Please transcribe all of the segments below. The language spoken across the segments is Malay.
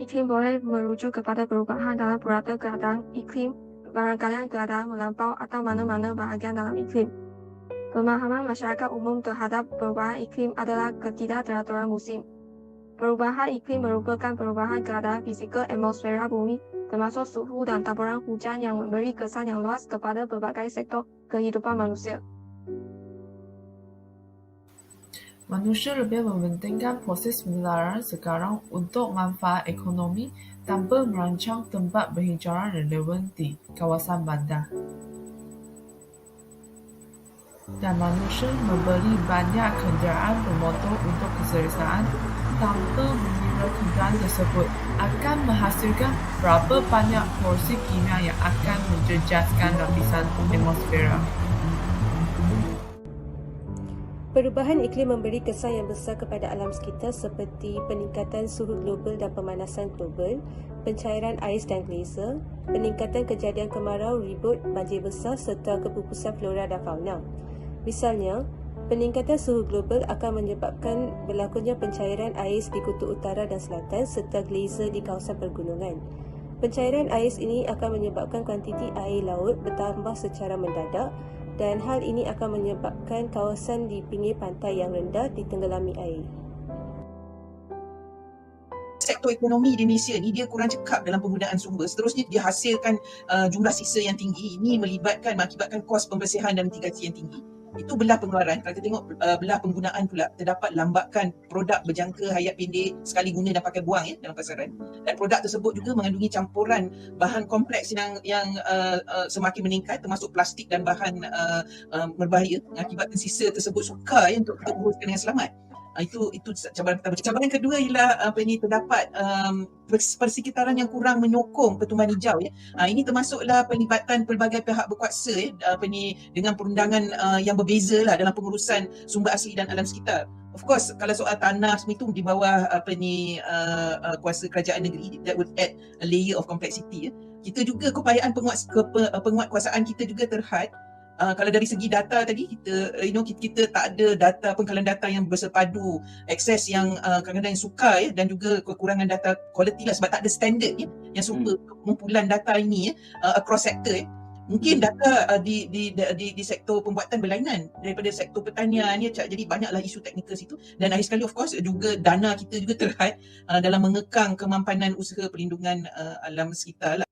iklim boleh merujuk kepada perubahan dalam purata keadaan iklim, barangkali keadaan melampau atau mana-mana bahagian dalam iklim. Pemahaman masyarakat umum terhadap perubahan iklim adalah ketidakteraturan musim. Perubahan iklim merupakan perubahan keadaan fizikal atmosfera bumi, termasuk suhu dan taburan hujan yang memberi kesan yang luas kepada berbagai sektor kehidupan manusia. Manusia lebih mementingkan proses penularan sekarang untuk manfaat ekonomi tanpa merancang tempat berhijauan relevan di kawasan bandar. Dan manusia membeli banyak kenderaan bermotor untuk keselesaan tanpa mengira kenderaan tersebut akan menghasilkan berapa banyak porsi kimia yang akan menjejaskan lapisan atmosfera. Perubahan iklim memberi kesan yang besar kepada alam sekitar seperti peningkatan suhu global dan pemanasan global, pencairan ais dan gletser, peningkatan kejadian kemarau, ribut, banjir besar serta kepupusan flora dan fauna. Misalnya, peningkatan suhu global akan menyebabkan berlakunya pencairan ais di kutub utara dan selatan serta gletser di kawasan pergunungan. Pencairan ais ini akan menyebabkan kuantiti air laut bertambah secara mendadak dan hal ini akan menyebabkan kawasan di pinggir pantai yang rendah ditenggelami air. Sektor ekonomi di Malaysia ni dia kurang cekap dalam penggunaan sumber. Seterusnya dia hasilkan jumlah sisa yang tinggi. Ini mengakibatkan kos pembersihan dan mitigasi yang tinggi. Itu belah pengeluaran. Kalau kita tengok belah penggunaan pula, terdapat lambakan produk berjangka hayat pendek, sekali guna dan pakai buang dalam pasaran. Dan produk tersebut juga mengandungi campuran bahan kompleks yang semakin meningkat, termasuk plastik dan bahan berbahaya, mengakibatkan sisa tersebut sukar untuk kita uruskan dengan selamat. Itu cabaran pertama. Cabaran kedua ialah terdapat persekitaran yang kurang menyokong pertumbuhan hijau. Ini termasuklah pelibatan pelbagai pihak berkuasa dengan perundangan yang berbeza lah dalam pengurusan sumber asli dan alam sekitar. Of course, kalau soal tanah semua itu di bawah kuasa kerajaan negeri, that would add a layer of complexity. Kita juga keupayaan penguatkuasaan kita juga terhad. Kalau dari segi data tadi, kita tak ada data, pengkalan data yang bersepadu, akses yang kadang-kadang yang sukar dan juga kekurangan data quality lah sebab tak ada standard yang sumber kumpulan data ini across sector. Mungkin data di sektor pembuatan berlainan daripada sektor pertanian jadi banyaklah isu teknikal situ. Dan akhir sekali of course juga dana kita juga terhad dalam mengekang kemampanan usaha perlindungan alam sekitar lah.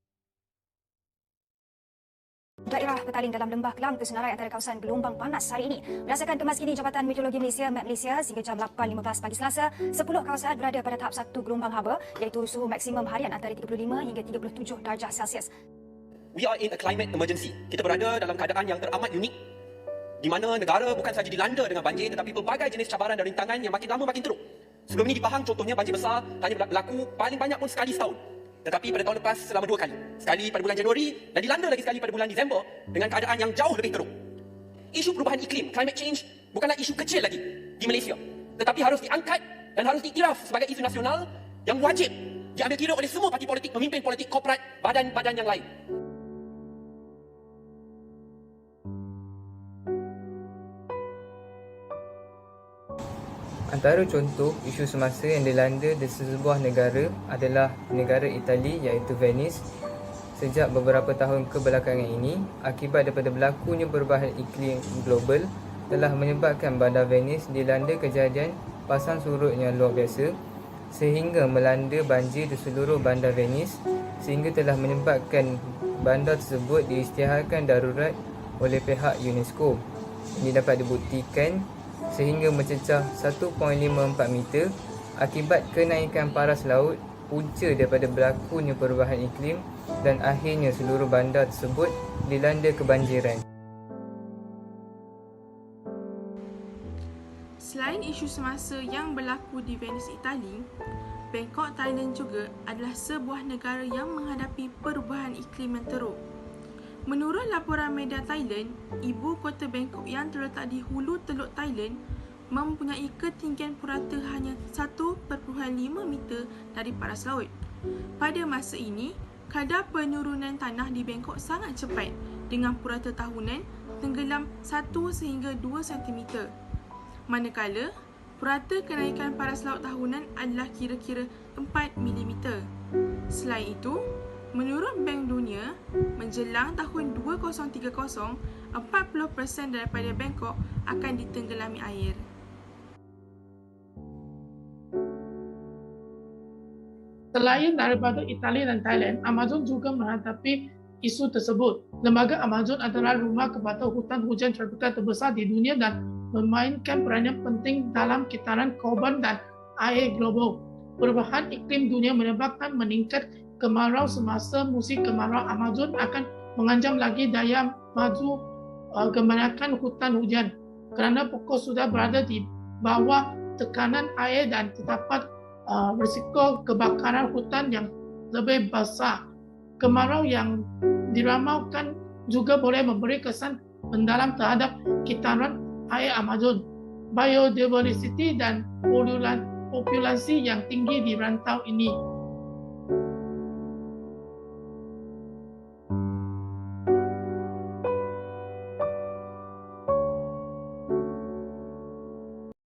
Daerah Petaling dalam Lembah Kelang tersenarai antara kawasan gelombang panas hari ini. Berdasarkan kemas kini Jabatan Meteorologi Malaysia, MET Malaysia, sehingga jam 8.15 pagi Selasa, 10 kawasan berada pada tahap 1 gelombang haba, iaitu suhu maksimum harian antara 35 hingga 37 darjah Celsius. We are in a climate emergency. Kita berada dalam keadaan yang teramat unik, di mana negara bukan sahaja dilanda dengan banjir, tetapi pelbagai jenis cabaran dan rintangan yang makin lama makin teruk. Sebelum ini di Pahang contohnya banjir besar hanya berlaku paling banyak pun sekali setahun. Tetapi pada tahun lepas selama 2 kali. Sekali pada bulan Januari dan dilanda lagi sekali pada bulan Disember dengan keadaan yang jauh lebih teruk. Isu perubahan iklim, climate change, bukanlah isu kecil lagi di Malaysia. Tetapi harus diangkat dan harus diiktiraf sebagai isu nasional yang wajib diambil kira oleh semua parti politik, pemimpin politik, korporat, badan-badan yang lain. Antara contoh isu semasa yang dilanda di sebuah negara adalah negara Itali iaitu Venice. Sejak beberapa tahun kebelakangan ini, akibat daripada berlakunya perubahan iklim global telah menyebabkan bandar Venice dilanda kejadian pasang surut yang luar biasa sehingga melanda banjir di seluruh bandar Venice sehingga telah menyebabkan bandar tersebut diisytiharkan darurat oleh pihak UNESCO. Ini dapat dibuktikan sehingga mencecah 1.54 meter akibat kenaikan paras laut punca daripada berlakunya perubahan iklim dan akhirnya seluruh bandar tersebut dilanda kebanjiran. Selain isu semasa yang berlaku di Venice, Itali, Bangkok, Thailand juga adalah sebuah negara yang menghadapi perubahan iklim yang teruk. Menurut laporan media Thailand, ibu kota Bangkok yang terletak di hulu teluk Thailand mempunyai ketinggian purata hanya 1.5 meter dari paras laut. Pada masa ini, kadar penurunan tanah di Bangkok sangat cepat dengan purata tahunan tenggelam 1 sehingga 2 cm. Manakala, Purata kenaikan paras laut tahunan adalah kira-kira 4 mm. Selain itu, menurut Bank Dunia, menjelang tahun 2030, 40% daripada Bangkok akan ditenggelami air. Selain daripada Itali dan Thailand, Amazon juga menghadapi isu tersebut. Lembaga Amazon adalah rumah kepada hutan hujan tropika terbesar di dunia dan memainkan peranan penting dalam kitaran karbon dan air global. Perubahan iklim dunia menyebabkan meningkat kemarau semasa musim kemarau. Amazon akan mengancam lagi daya maju kebanyakan hutan hujan kerana pokok sudah berada di bawah tekanan air dan terdapat risiko kebakaran hutan yang lebih besar. Kemarau yang diramalkan juga boleh memberi kesan mendalam terhadap kitaran air Amazon. Biodiversity dan populasi yang tinggi di rantau ini